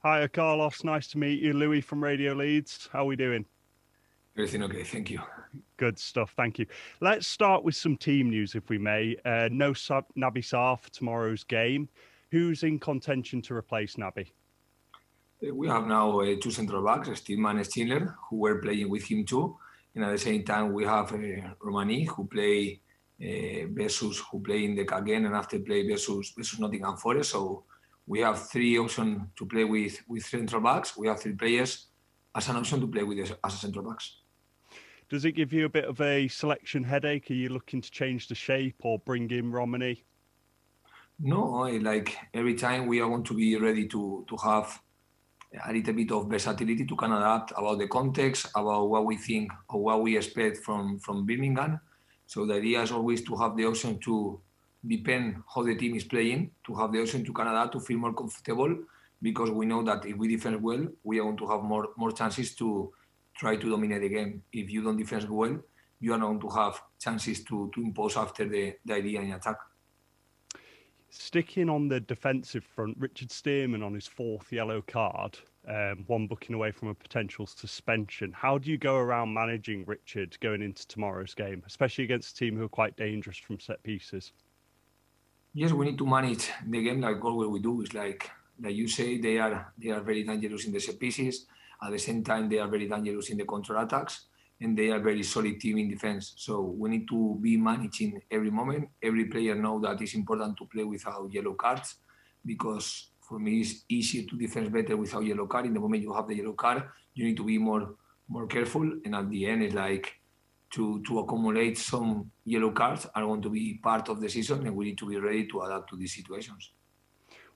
Hi, Carlos. Nice to meet you. Louis from Radio Leeds. How are we doing? Everything okay, thank you. Good stuff. Thank you. Let's start with some team news, if we may. No Naby Sarr for tomorrow's game. Who's in contention to replace Naby? We have now two central backs, Stearman and Schindler, who were playing with him too. And at the same time, we have Romani, who play versus, who play in the again and after play versus Nottingham Forest. So we have three options to play with central backs. We have three players as an option to play with as a central backs. Does it give you a bit of a selection headache? Are you looking to change the shape or bring in Romani? No, like every time we are going to be ready to have a little bit of versatility to can adapt about the context, about what we think or what we expect from Birmingham. So the idea is always to have the option to depend how the team is playing, to have the option to Canada to feel more comfortable, because we know that if we defend well, we are going to have more chances to try to dominate the game. If you don't defend well, you are not going to have chances to impose after the idea in attack. Sticking on the defensive front, Richard Stearman on his fourth yellow card, one booking away from a potential suspension. How do you go around managing Richard going into tomorrow's game, especially against a team who are quite dangerous from set pieces? Yes, we need to manage the game like always we do. It's like you say, they are very dangerous in the set pieces. At the same time, they are very dangerous in the counter-attacks, and they are very solid team in defense. So we need to be managing every moment. Every player knows that it's important to play without yellow cards, because for me it's easier to defend better without yellow card. In the moment you have the yellow card, you need to be more careful. And at the end, it's like to accumulate some yellow cards are going to be part of the season, and we need to be ready to adapt to these situations.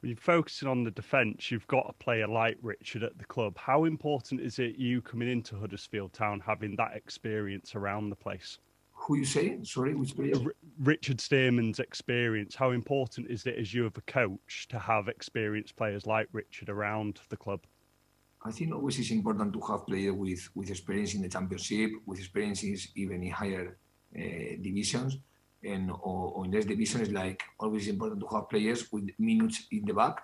When you're focusing on the defence, you've got a player like Richard at the club. How important is it you coming into Huddersfield Town having that experience around the place? Who you say? Sorry, which player? Richard Stearman's experience. How important is it as you have a coach to have experienced players like Richard around the club? I think always it's important to have players with experience in the championship, with experiences even in higher divisions. And or in less divisions, like always important to have players with minutes in the back,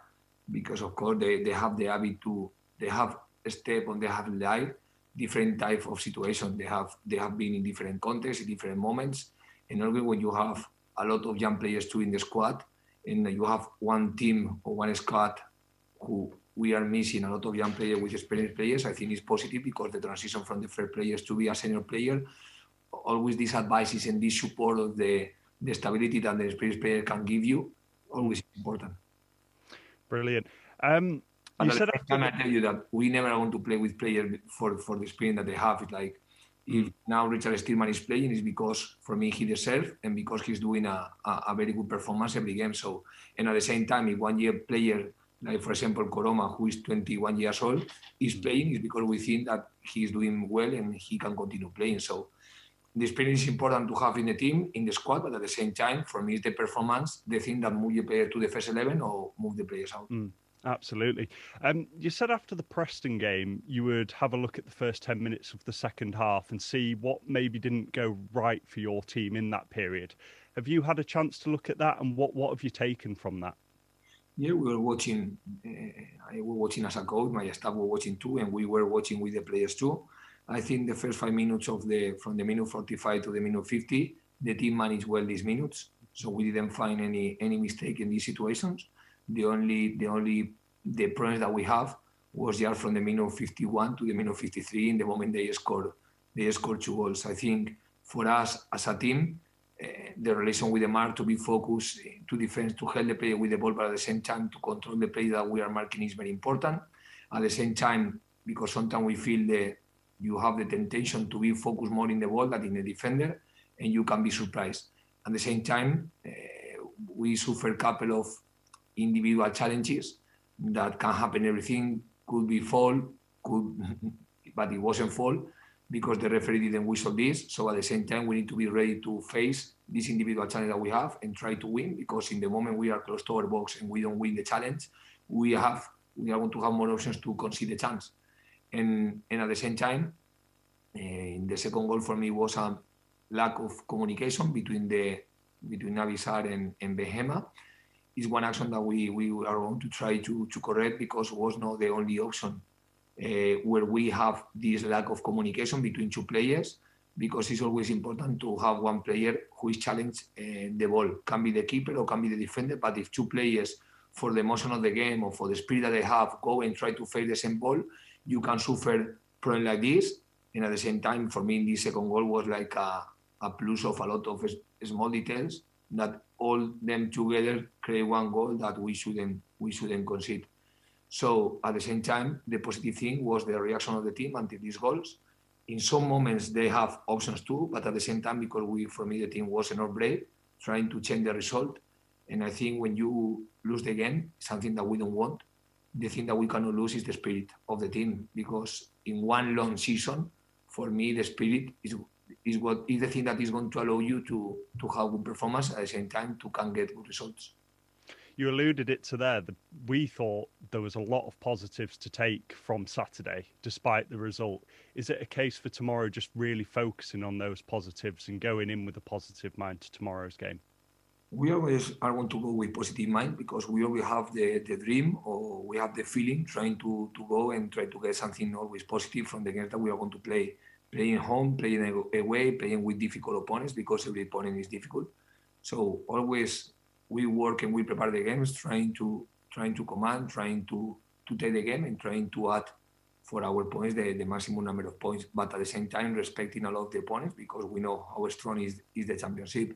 because of course they have the habit to, they have a step and they have live different type of situation. They have been in different contexts, in different moments, and always when you have a lot of young players too in the squad, and you have one team or one squad who we are missing a lot of young players with experienced players, I think it's positive, because the transition from the first players to be a senior player, always these advices and this support of the stability that the experienced player can give you, always important. Brilliant. You said can I tell you that we never want to play with players for the experience that they have. It's like if now Richard Stearman is playing, it's because for me he deserves, and because he's doing a very good performance every game. So, and at the same time, if 1 year player, like for example Coroma, who is 21 years old, is playing, is because we think that he is doing well and he can continue playing. So the experience is important to have in the team, in the squad, but at the same time, for me, it's the performance, the thing that move the player to the first 11 or move the players out. Absolutely. You said after the Preston game, you would have a look at the first 10 minutes of the second half and see what maybe didn't go right for your team in that period. Have you had a chance to look at that, and what have you taken from that? Yeah, we were watching. I was watching as a coach, my staff were watching too, and we were watching with the players too. I think the first 5 minutes from the minute 45 to the minute 50, the team managed well these minutes. So we didn't find any mistake in these situations. The problems that we have was just from the minute 51 to the minute 53. In the moment they scored 2 goals. I think for us as a team, the relation with the mark, to be focused to defense, to help the player with the ball, but at the same time to control the play that we are marking is very important. At the same time, because sometimes we feel you have the temptation to be focused more in the ball than in the defender, and you can be surprised. At the same time, we suffer a couple of individual challenges that can happen. Everything could be foul, but it wasn't foul because the referee didn't whistle this. So at the same time, we need to be ready to face this individual challenge that we have and try to win, because in the moment we are close to our box and we don't win the challenge, we are going to have more options to concede the chance. And at the same time, in the second goal for me was a lack of communication between Naby Sarr and Behema. is one action that we are going to try to correct, because it was not the only option where we have this lack of communication between two players, because it's always important to have one player who is challenged the ball. Can be the keeper or can be the defender, but if two players, for the emotion of the game or for the spirit that they have, go and try to face the same ball, you can suffer problems like this. And at the same time, for me, this second goal was like a plus of a lot of small details that all them together create one goal that we shouldn't concede. So at the same time, the positive thing was the reaction of the team until these goals. In some moments, they have options too, but at the same time, because for me, the team was not brave, trying to change the result. And I think when you lose the game, something that we don't want, the thing that we cannot lose is the spirit of the team, because in one long season, for me, the spirit is what is the thing that is going to allow you to have good performance, at the same time to can get good results. You alluded it to there. We thought there was a lot of positives to take from Saturday, despite the result. Is it a case for tomorrow just really focusing on those positives and going in with a positive mind to tomorrow's game? We always are going to go with positive mind, because we always have the dream, or we have the feeling, trying to go and try to get something always positive from the games that we are going to play. Playing home, playing away, playing with difficult opponents, because every opponent is difficult. So always we work and we prepare the games, trying to command, trying to take the game, and trying to add for our points the maximum number of points, but at the same time respecting a lot of the opponents, because we know how strong is the championship.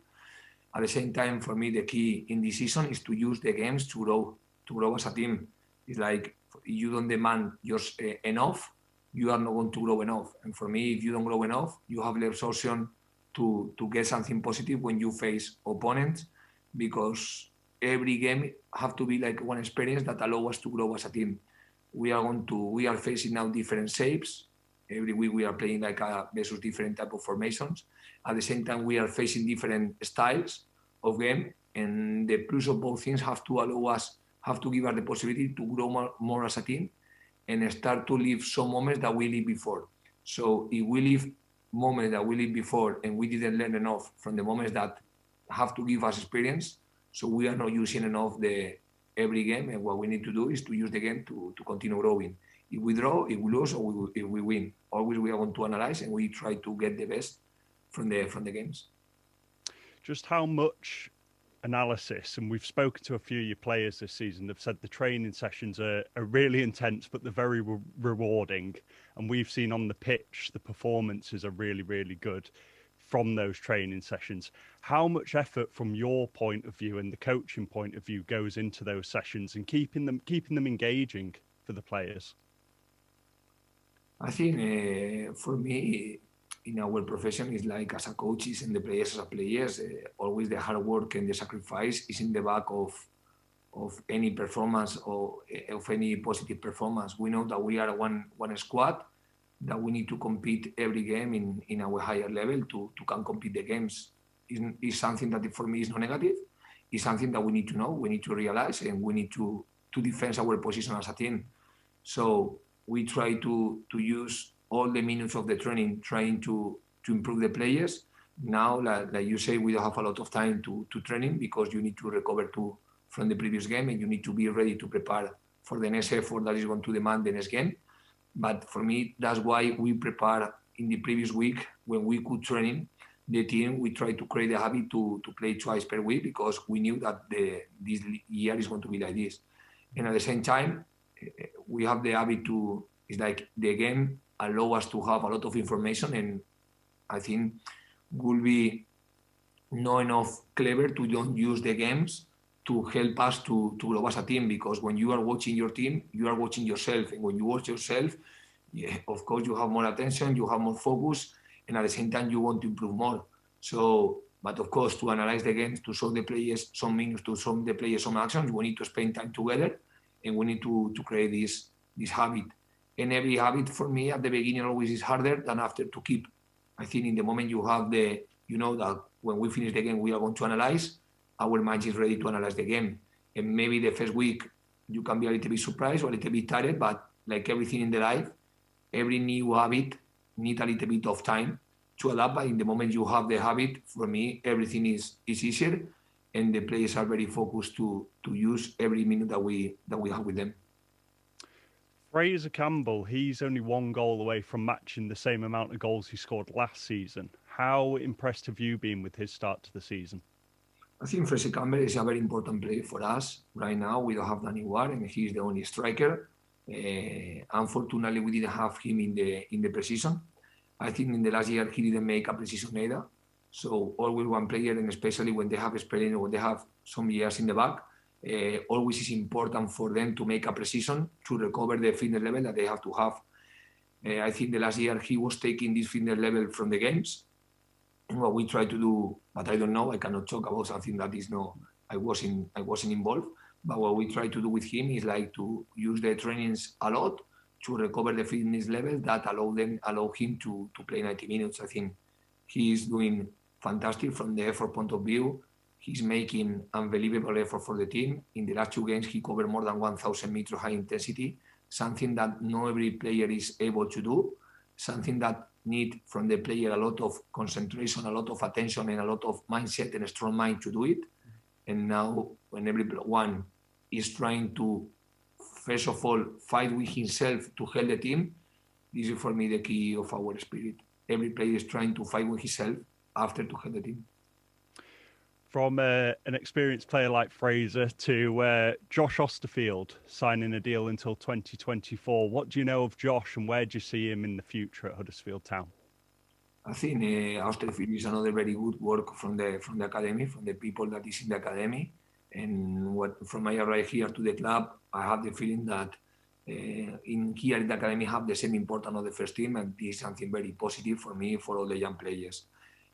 At the same time, for me, the key in this season is to use the games to grow as a team. It's like you don't demand just enough, you are not going to grow enough. And for me, if you don't grow enough, you have less option to get something positive when you face opponents, because every game have to be like one experience that allow us to grow as a team. We are facing now different shapes. Every week we are playing like versus different type of formations. At the same time, we are facing different styles of game, and the plus of both things have to give us the possibility to grow more as a team, and start to live some moments that we lived before. So if we live moments that we lived before and we didn't learn enough from the moments that have to give us experience, so we are not using enough every game, and what we need to do is to use the game to continue growing. If we draw, if we lose, or if we win, always we are going to analyze, and we try to get the best from the games. Just how much analysis, and we've spoken to a few of your players this season, they've said the training sessions are really intense, but they're very rewarding. And we've seen on the pitch, the performances are really, really good from those training sessions. How much effort from your point of view and the coaching point of view goes into those sessions and keeping them engaging for the players? I think for me, in our profession, is like as a coaches and the players as a players, always the hard work and the sacrifice is in the back of any performance or of any positive performance. We know that we are one squad, that we need to compete every game in our higher level to can compete the games. Is something that for me is not negative. It's something that we need to know, we need to realize, and we need to defend our position as a team. So we try to use all the minutes of the training, trying to improve the players. Now, like you say, we don't have a lot of time to training, because you need to recover from the previous game, and you need to be ready to prepare for the next effort that is going to demand the next game. But for me, that's why we prepare in the previous week, when we could training the team, we try to create a habit to play twice per week, because we knew that this year is going to be like this. And at the same time, we have the habit it's like the game allow us to have a lot of information, and I think will be not enough clever to don't use the games to help us to grow as a team, because when you are watching your team, you are watching yourself, and when you watch yourself, of course you have more attention, you have more focus, and at the same time you want to improve more. So, but of course, to analyze the games, to show the players some minutes, to show the players some actions, we need to spend time together, and we need to create this habit. And every habit for me at the beginning always is harder than after to keep. I think in the moment you have that when we finish the game, we are going to analyze, our mind is ready to analyze the game. And maybe the first week you can be a little bit surprised or a little bit tired, but like everything in the life, every new habit needs a little bit of time to adapt. But in the moment you have the habit, for me, everything is easier. and the players are very focused to use every minute that we have with them. Fraser Campbell, he's only 1 goal away from matching the same amount of goals he scored last season. How impressed have you been with his start to the season? I think Fraser Campbell is a very important player for us. Right now, we don't have Danny Ward, and he's the only striker. Unfortunately, we didn't have him in the preseason. I think in the last year, he didn't make a preseason either. So always one player, and especially when they have experience, when they have some years in the back, always is important for them to make a preseason to recover the fitness level that they have to have. I think the last year he was taking this fitness level from the games. And what we try to do, but I don't know, I cannot talk about something that is no, I wasn't involved. But what we try to do with him is like to use the trainings a lot to recover the fitness level that allow him to play 90 minutes. I think he is doing fantastic from the effort point of view. He's making unbelievable effort for the team. In the last 2 games, he covered more than 1,000 meters high intensity, something that not every player is able to do, something that need from the player a lot of concentration, a lot of attention, and a lot of mindset and a strong mind to do it. And now when everyone is trying to, first of all, fight with himself to help the team, this is for me the key of our spirit. Every player is trying to fight with himself after to help the team. From an experienced player like Fraser to Josh Osterfield signing a deal until 2024, what do you know of Josh and where do you see him in the future at Huddersfield Town? I think Osterfield is another very good work from the academy, from the people that is in the academy. And from my arrival here to the club, I have the feeling that here in the academy have the same importance of the first team, and this is something very positive for me, for all the young players.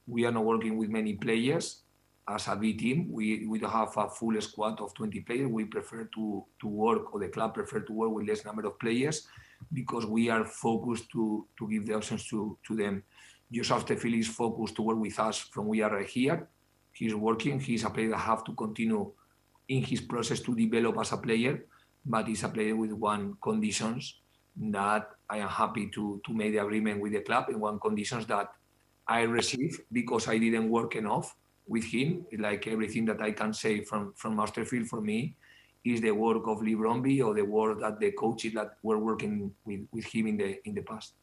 We are not working with many players. As a B team, we don't have a full squad of 20 players. We prefer to work, or the club prefer to work with less number of players because we are focused to give the options to them. Josh Osterfield is focused to work with us from we are here. He's working. He's a player that have to continue in his process to develop as a player, but he's a player with one conditions that I am happy to make the agreement with the club, and one conditions that I receive because I didn't work enough with him. Like everything that I can say from Osterfield for me is the work of Lee Bromby or the work that the coaches that were working with him in the past.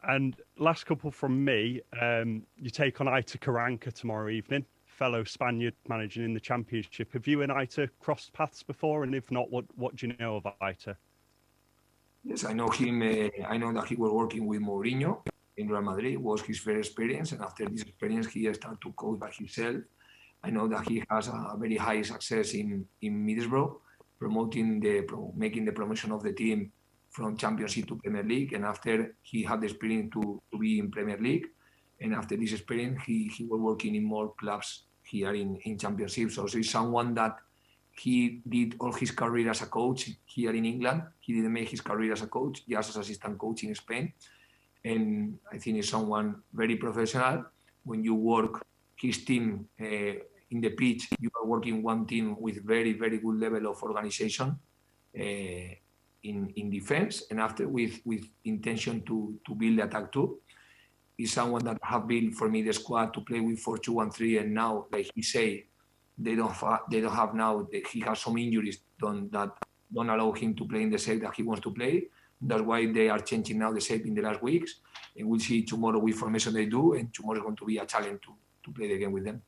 And last couple from me, you take on Aitor Karanka tomorrow evening, fellow Spaniard managing in the Championship. Have you and Aitor crossed paths before? And if not, what do you know of Aitor? Yes, I know him. I know that he was working with Mourinho in Real Madrid. It was his first experience, and after this experience, he started to coach by himself. I know that he has a very high success in Middlesbrough, making the promotion of the team from Championship to Premier League, and after he had the experience to be in Premier League, and after this experience, he was working in more clubs here in Championship. So he's someone that he did all his career as a coach here in England. He didn't make his career as a coach, just as assistant coach in Spain. And I think he's someone very professional. When you work his team in the pitch, you are working one team with very, very good level of organization in defense, and after with intention to build the attack too. He's someone that have built for me the squad to play with 4-2-1-3, and now, like he say, they don't have now. He has some injuries that don't allow him to play in the shape that he wants to play. That's why they are changing now the shape in the last weeks, and we'll see tomorrow which formation they do, and tomorrow is going to be a challenge to play the game with them.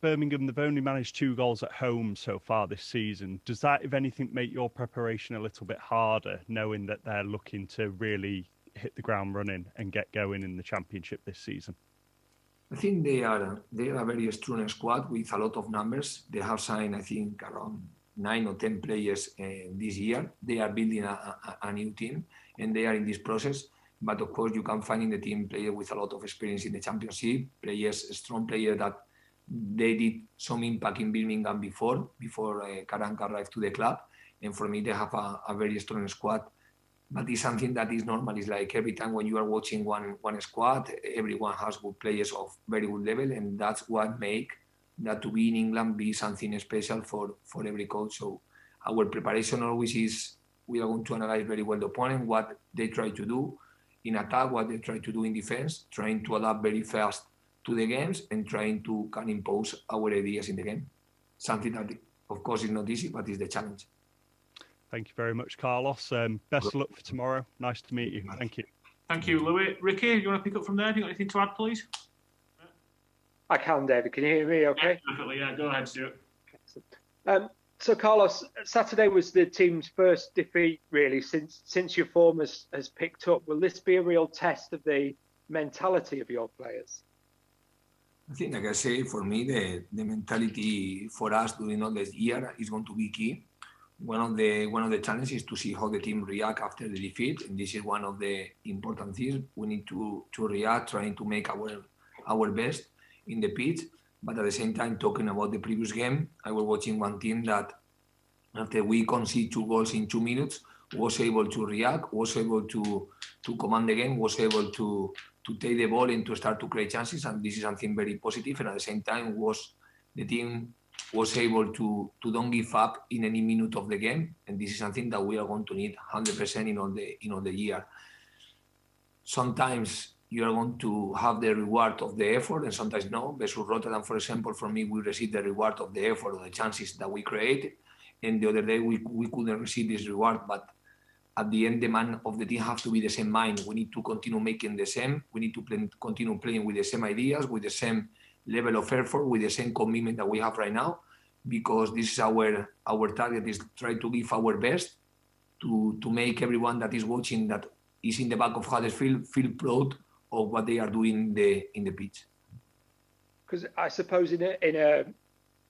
Birmingham, they've only managed 2 goals at home so far this season. Does that, if anything, make your preparation a little bit harder, knowing that they're looking to really hit the ground running and get going in the Championship this season? I think they are a very strong squad with a lot of numbers. They have signed, I think, around 9 or 10 players this year. They are building a new team, and they are in this process. But of course, you can find in the team players with a lot of experience in the Championship, strong players that they did some impact in Birmingham before Karanka arrived to the club. And for me, they have a very strong squad. But it's something that is normal. It's like every time when you are watching one squad, everyone has good players of very good level, and that's what make that to be in England be something special for every coach. So our preparation always is we are going to analyze very well the opponent, what they try to do in attack, what they try to do in defense, trying to adapt very fast to the games and trying to can impose our ideas in the game. Something that, of course, is not easy, but is the challenge. Thank you very much, Carlos. Best of luck for tomorrow. Nice to meet you. Thank you. Thank you, Louis. Ricky, you want to pick up from there? Have you got anything to add, please? I can, David. Can you hear me okay? Yeah, perfectly, yeah. Go ahead, Stuart. So, Carlos, Saturday was the team's first defeat, really, since your form has picked up. Will this be a real test of the mentality of your players? I think, like I say, for me, the mentality for us during all this year is going to be key. One of the challenges is to see how the team react after the defeat, and this is one of the important things. We need to react, trying to make our best in the pitch. But at the same time, talking about the previous game, I was watching one team that, after we conceded 2 goals in 2 minutes, was able to react, was able to command the game, was able to take the ball and to start to create chances. And this is something very positive. And at the same time, the team was able to don't give up in any minute of the game. And this is something that we are going to need 100% in all the year. Sometimes you are going to have the reward of the effort, and sometimes no. Versus Rotterdam, for example, for me, we received the reward of the effort, of the chances that we created. And the other day, we couldn't receive this reward. But at the end, the man of the team has to be the same mind. We need to continue making the same. We need to continue playing with the same ideas, with the same level of effort, with the same commitment that we have right now, because this is our target, is try to give our best to make everyone that is watching, that is in the back of Huddersfield, feel proud of what they are doing in the pitch. Because I suppose in a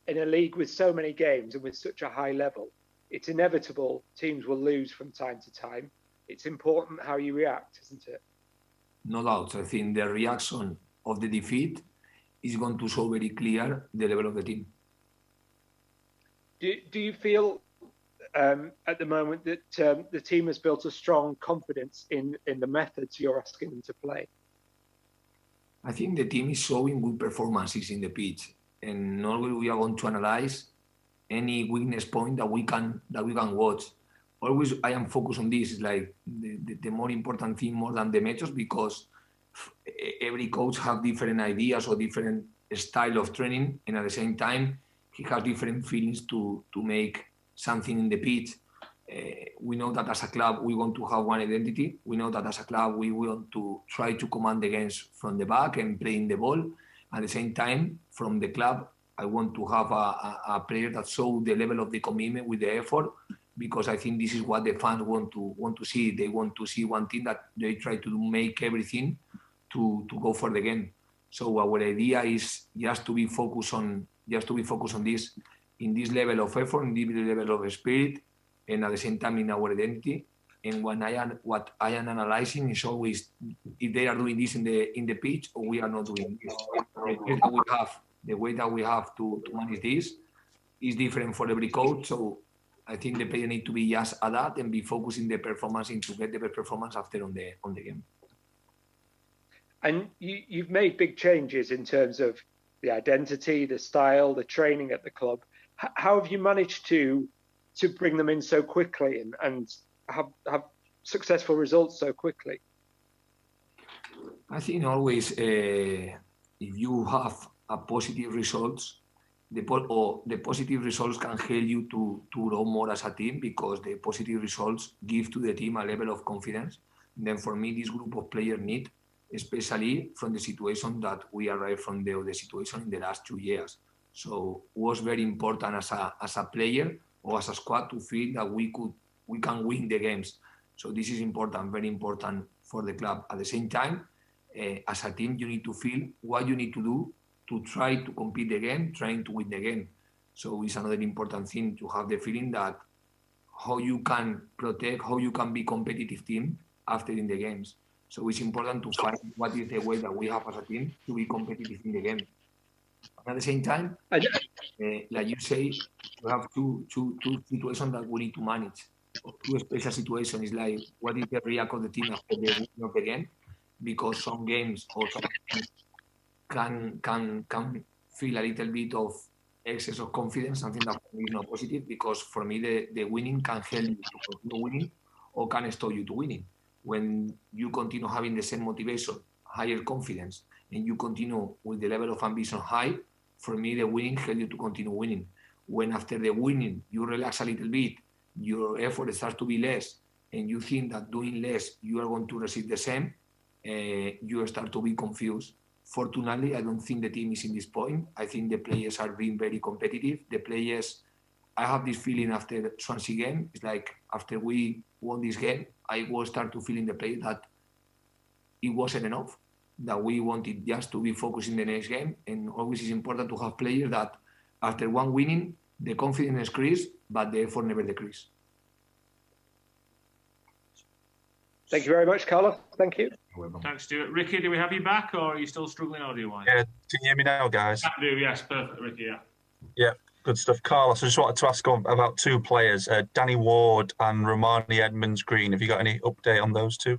league with so many games and with such a high level, it's inevitable teams will lose from time to time. It's important how you react, isn't it? No doubt. I think the reaction of the defeat is going to show very clear the level of the team. Do you feel at the moment that the team has built a strong confidence in the methods you're asking them to play? I think the team is showing good performances in the pitch, and always we are going to analyze any weakness point that we can watch. Always I am focused on this. It's like the more important thing, more than the methods, because every coach has different ideas or different style of training, and at the same time he has different feelings to make something in the pitch. We know that as a club we want to have one identity. We know that as a club we want to try to command the games from the back and playing the ball. At the same time, from the club, I want to have a player that shows the level of the commitment with the effort, because I think this is what the fans want to see. They want to see one team that they try to make everything to go for the game. So our idea is just to be focused on this, in this level of effort, in this level of spirit, and at the same time in our identity. And what I am analyzing is always if they are doing this in the pitch or we are not doing this. The way that we have to manage this is different for every coach. So I think the player need to be just adapt and be focused in the performance and to get the best performance after on the game. And you've made big changes in terms of the identity, the style, the training at the club. How have you managed to bring them in so quickly and have successful results so quickly? I think always if you have a positive results, the positive results can help you to grow more as a team, because the positive results give to the team a level of confidence. Then for me, this group of players need, especially from the situation that we arrived from the situation in the last 2 years. So it was very important as a player or as a squad to feel that we can win the games. So this is important, very important for the club. At the same time, as a team, you need to feel what you need to do to try to compete the game, trying to win the game. So it's another important thing to have the feeling that how you can protect, how you can be competitive team after in the games. So it's important to find what is the way that we have as a team to be competitive in the game. At the same time, like you say, you have two situations that we need to manage. Two special situations is like what is the react of the team after the win of the game, because some games or some can feel a little bit of excess of confidence, something that is not positive, because for me the winning can help you to continue winning or can stop you to winning. When you continue having the same motivation, higher confidence, and you continue with the level of ambition high, for me, the winning helps you to continue winning. When after the winning, you relax a little bit, your effort starts to be less, and you think that doing less, you are going to receive the same, you start to be confused. Fortunately, I don't think the team is in this point. I think the players are being very competitive. The players, I have this feeling after the Swansea game, it's like after we won this game, I will start to feel in the play that it wasn't enough, that we wanted just to be focused in the next game. And always it's important to have players that after one winning, the confidence increase, but the effort never decrease. Thank you very much, Carlos. Thank you. Thanks, Stuart. Ricky, do we have you back, or are you still struggling audio-wise? Yeah, can you hear me now, guys? I do, yes. Perfect, Ricky, yeah. Yeah, good stuff. Carlos, I just wanted to ask about two players, Danny Ward and Romani Edmonds-Green. Have you got any update on those two?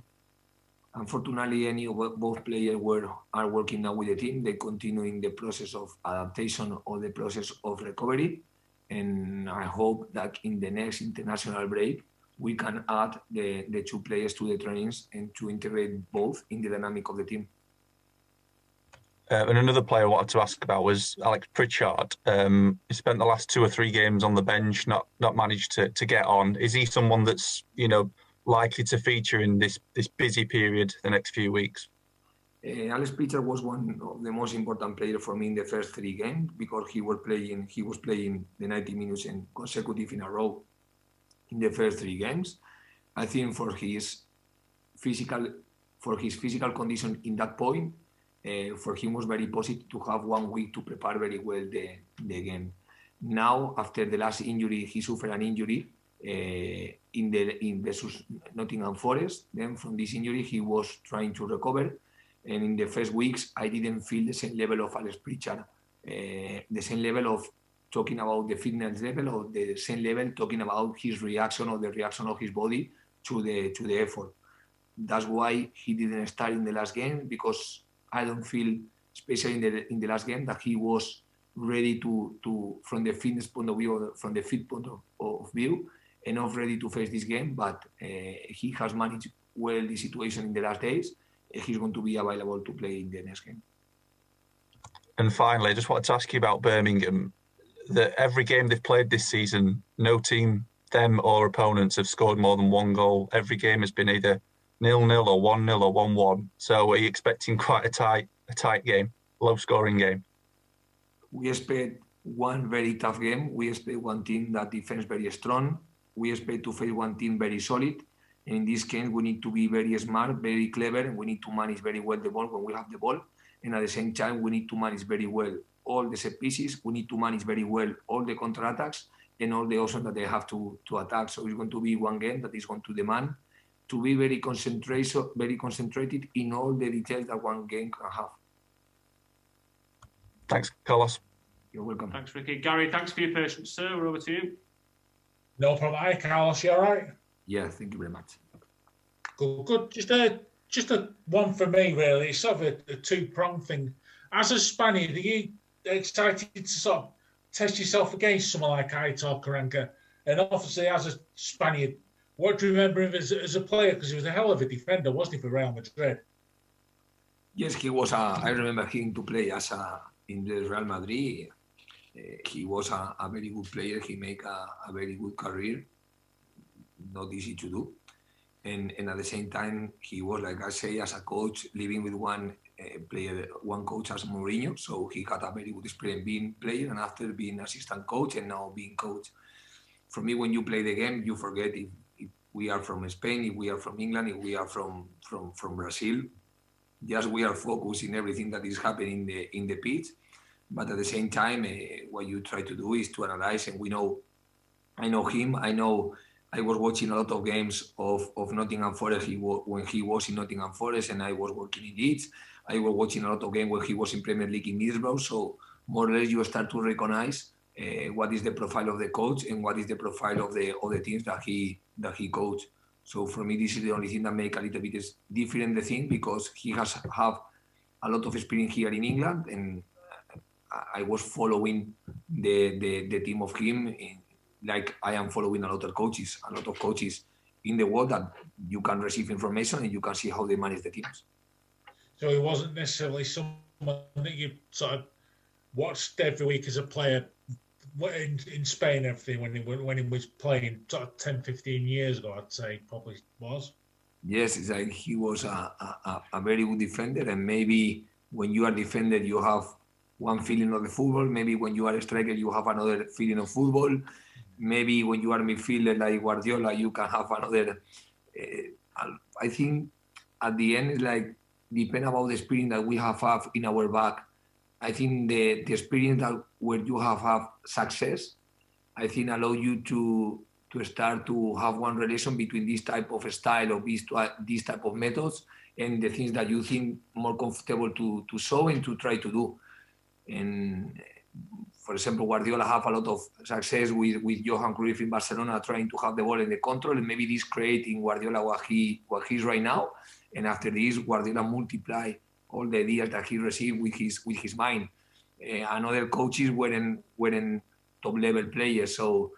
Unfortunately, any of both players are working now with the team. They continue in the process of adaptation or the process of recovery. And I hope that in the next international break, we can add the two players to the trainings and to integrate both in the dynamic of the team. And another player I wanted to ask about was Alex Pritchard. He spent the last 2 or 3 games on the bench, not managed to get on. Is he someone that's, likely to feature in this busy period the next few weeks? Alex Pritchard was one of the most important players for me in the first 3 games because he was playing the 90 minutes and consecutive in a row in the first 3 games. I think for his physical condition in that point, for him was very positive to have 1 week to prepare very well the game. Now, after the last injury, he suffered an injury in versus Nottingham Forest. Then from this injury, he was trying to recover. And in the first weeks, I didn't feel the same level of Alex Pritchard, the same level of talking about the fitness level, or the same level talking about his reaction or the reaction of his body to the effort. That's why he didn't start in the last game, because I don't feel, especially in the last game, that he was ready to from the fitness point of view, or from the fit point of view, enough ready to face this game. But he has managed well the situation in the last days. He's going to be available to play in the next game. And finally, I just wanted to ask you about Birmingham. That every game they've played this season, no team, them or opponents, have scored more than 1 goal. Every game has been either 0-0 or 1-0 or 1-1. So are you expecting quite a tight game, low-scoring game? We expect one very tough game. We expect one team that defends very strong. We expect to face one team very solid. And in this case, we need to be very smart, very clever, and we need to manage very well the ball when we have the ball. And at the same time, we need to manage very well all the set pieces. We need to manage very well all the counter-attacks and all the options that they have to attack. So it's going to be one game that is going to demand to be very concentrated in all the details that one game can have. Thanks, Carlos. You're welcome. Thanks, Ricky. Gary, thanks for your patience, sir. We're over to you. No problem. Hi, Carlos. You all right? Yeah, thank you very much. Good. Just a one for me, really. It's sort of a 2-pronged thing. As a Spaniard, are you excited to sort of test yourself against someone like Aitor Karanka? And obviously, as a Spaniard, what do you remember him as a player? Because he was a hell of a defender, wasn't he, for Real Madrid? Yes, he was. I remember him to play in the Real Madrid. He was a very good player. He made a very good career. Not easy to do. And at the same time, he was, like I say, as a coach, living with one coach as Mourinho. So he had a very good experience being player, and after being assistant coach and now being coach. For me, when you play the game, you forget if we are from Spain, if we are from England, if we are from Brazil. Just we are focused in everything that is happening in the pitch. But at the same time, what you try to do is to analyze, and I know him. I was watching a lot of games of Nottingham Forest when he was in Nottingham Forest, and I was working in Leeds. I was watching a lot of games when he was in Premier League in Middlesbrough. So more or less you start to recognize what is the profile of the coach and what is the profile of the teams that he coached. So for me, this is the only thing that makes a little bit different the thing, because he has have a lot of experience here in England, and I was following the team of him like I am following a lot of coaches in the world, that you can receive information and you can see how they manage the teams. So he wasn't necessarily someone that you sort of watched every week as a player in Spain and everything when he was playing sort of 10, 15 years ago, I'd say probably was. Yes, it's like he was a very good defender, and maybe when you are defender, you have one feeling of the football. Maybe when you are a striker, you have another feeling of football. Maybe when you are midfielder like Guardiola, you can have another. I think at the end, it's like depend about the experience that we have in our back. I think the experience that where you have success, I think allow you to start to have one relation between this type of style or this type of methods and the things that you think more comfortable to show and to try to do. And for example, Guardiola have a lot of success with Johan Cruyff in Barcelona trying to have the ball in the control, and maybe this creating Guardiola what he's right now. And after this, Guardiola multiply all the ideas that he received with his mind. And other coaches weren't top level players, so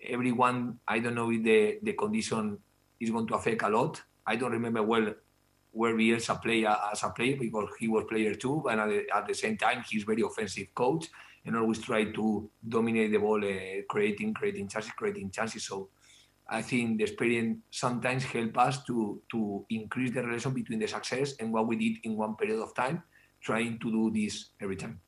everyone, I don't know if the condition is going to affect a lot. I don't remember well where Bielsa played as a player because he was player too, but at the same time, he's very offensive coach and always try to dominate the ball, creating chances. So I think the experience sometimes help us to increase the relation between the success and what we did in one period of time, trying to do this every time.